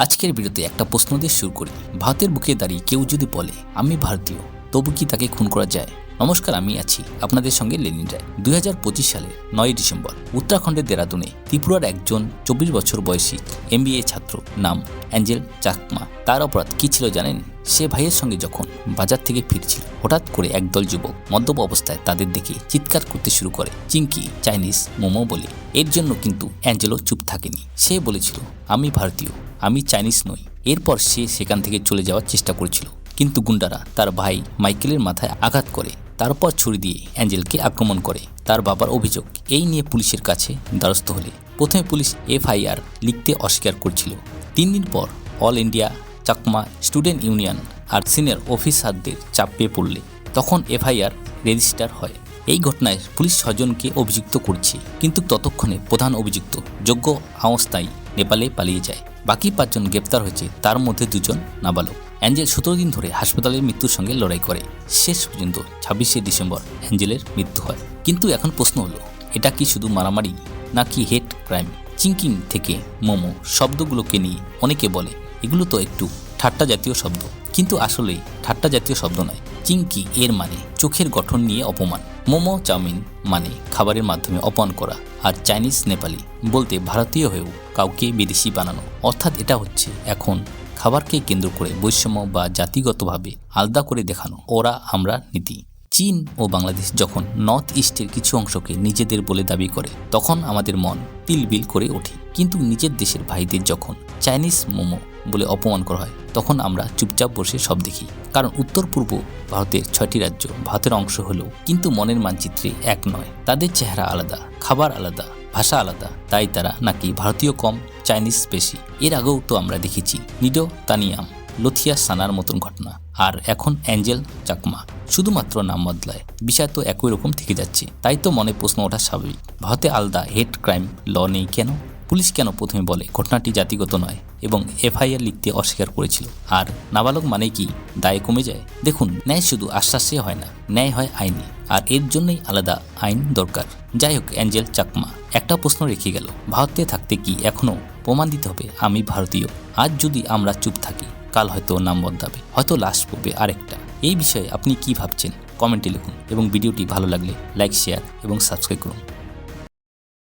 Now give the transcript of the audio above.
আজকের ভিডিওতে একটা প্রশ্ন দিয়ে শুরু করি। ভারতের বুকে দাঁড়িয়ে কেউ যদি বলে আমি ভারতীয়, তবু কি তাকে খুন করা যায়? নমস্কার, আমি আছি আপনাদের সঙ্গে লেনিন রায়। 2025 সালের 9 ডিসেম্বর উত্তরাখণ্ডের দেরাদুনে ত্রিপুরার একজন 24 বছর বয়সী MBA ছাত্র নাম অ্যাঞ্জেল চাকমা। তার অপরাধ কি ছিল জানেন? সে ভাইয়ের সঙ্গে যখন বাজার থেকে ফিরছিল, হঠাৎ করে একদল যুবক মদ্যপ অবস্থায় তাদের দেখে চিৎকার করতে শুরু করে, চিংকি, চাইনিজ, মোমো বলে। এর জন্য কিন্তু অ্যাঞ্জেলো চুপ থাকেনি। সে বলেছিল আমি ভারতীয়, আমি চাইনিজ নই। এরপর সে সেখান থেকে চলে যাওয়ার চেষ্টা করেছিল, কিন্তু গুন্ডারা তার ভাই মাইকেলের মাথায় আঘাত করে, তারপর ছুরি দিয়ে অ্যাঞ্জেলকে আক্রমণ করে। তার বাবার অভিযোগ, এই নিয়ে পুলিশের কাছে দ্বারস্থ হলে প্রথমে পুলিশ FIR লিখতে অস্বীকার করছিল। 3 দিন পর all India Chakma student union আর সিনিয়র অফিসারদের চাপ পেয়ে পড়লে তখন FIR রেজিস্টার হয়। এই ঘটনায় পুলিশ 6 জনকে অভিযুক্ত করছে, কিন্তু ততক্ষণে প্রধান অভিযুক্ত যোগ্য আওস্থায় নেপালে পালিয়ে যায়। বাকি 5 জন গ্রেপ্তার হয়েছে, তার মধ্যে 2 জন নাবালক। অ্যাঞ্জেল 17 দিন ধরে হাসপাতালের মৃত্যুর সঙ্গে লড়াই করে। শেষ পর্যন্ত 26শে ডিসেম্বর অ্যাঞ্জেলের মৃত্যু হয়। কিন্তু এখন প্রশ্ন হলো, এটা কি শুধু মারামারি নাকি হেট ক্রাইম? চিংকিং থেকে মোমো শব্দগুলোকে নিয়ে অনেকে বলে এগুলো তো একটু ঠাট্টা জাতীয় শব্দ, কিন্তু আসলেই ঠাট্টা জাতীয় শব্দ নয়। চিংকি এর মানে চোখের গঠন নিয়ে অপমান, মোমো চাউমিন মানে খাবারের মাধ্যমে অপমান করা, আর চাইনিজ নেপালি বলতে ভারতীয় হয়েও কাউকে বিদেশি বানানো। অর্থাৎ এটা হচ্ছে এখন খাবারকে কেন্দ্র করে বৈষম্য বা জাতিগতভাবে আলাদা করে দেখানো ওরা আমরা নীতি। চীন ও বাংলাদেশ যখন নর্থ ইস্টের কিছু অংশকে নিজেদের বলে দাবি করে, তখন আমাদের মন তিলবিল করে ওঠে। কিন্তু নিজের দেশের ভাইদের যখন চাইনিজ মোমো বলে অপমান করা হয়, তখন আমরা চুপচাপ বসে সব দেখি। কারণ উত্তর পূর্ব ভারতের 6টি রাজ্য ভারতের অংশ হলেও কিন্তু মনের মানচিত্রে এক নয়। তাদের চেহারা আলাদা, খাবার আলাদা, ভাষা আলাদা। তাই তারা নাকি ভারতীয় কম, চাইনিজ বেশি। এর আগেও তো আমরা দেখেছি নিডো তানিয়াম, লথিয়া সানার মতন ঘটনা। আর এখন অ্যাঞ্জেল চাকমা, শুধুমাত্র নাম বদলায়, বিষয় তো একই রকম থেকে যাচ্ছে। তাই তো মনে প্রশ্ন ওঠা স্বাভাবিক, ভারতে আলাদা হেট ক্রাইম ল নেই কেন? পুলিশ কেন প্রথমে বলে ঘটনাটি জাতিগত নয় এবং FIR লিখতে অস্বীকার করেছিল? আর নাবালক মানে কি দায় কমে যায়? দেখুন, ন্যায় শুধু আশ্বাসে হয় না, ন্যায় হয় আইনে, আর এর জন্যই আলাদা আইন দরকার। যাই হোক, অ্যাঞ্জেল চাকমা একটা প্রশ্ন রেখে গেল, ভারতে থাকতে কি এখনো প্রমাণ দিতে হবে আমি ভারতীয়? আজ যদি আমরা চুপ থাকি, কাল হয়তো নাম বদলাবে, হয়তো লাশ পড়বে আরেকটা। এই বিষয়ে আপনি কি ভাবছেন কমেন্টে লিখুন, এবং ভিডিওটি ভালো লাগলে লাইক, শেয়ার এবং সাবস্ক্রাইব করুন।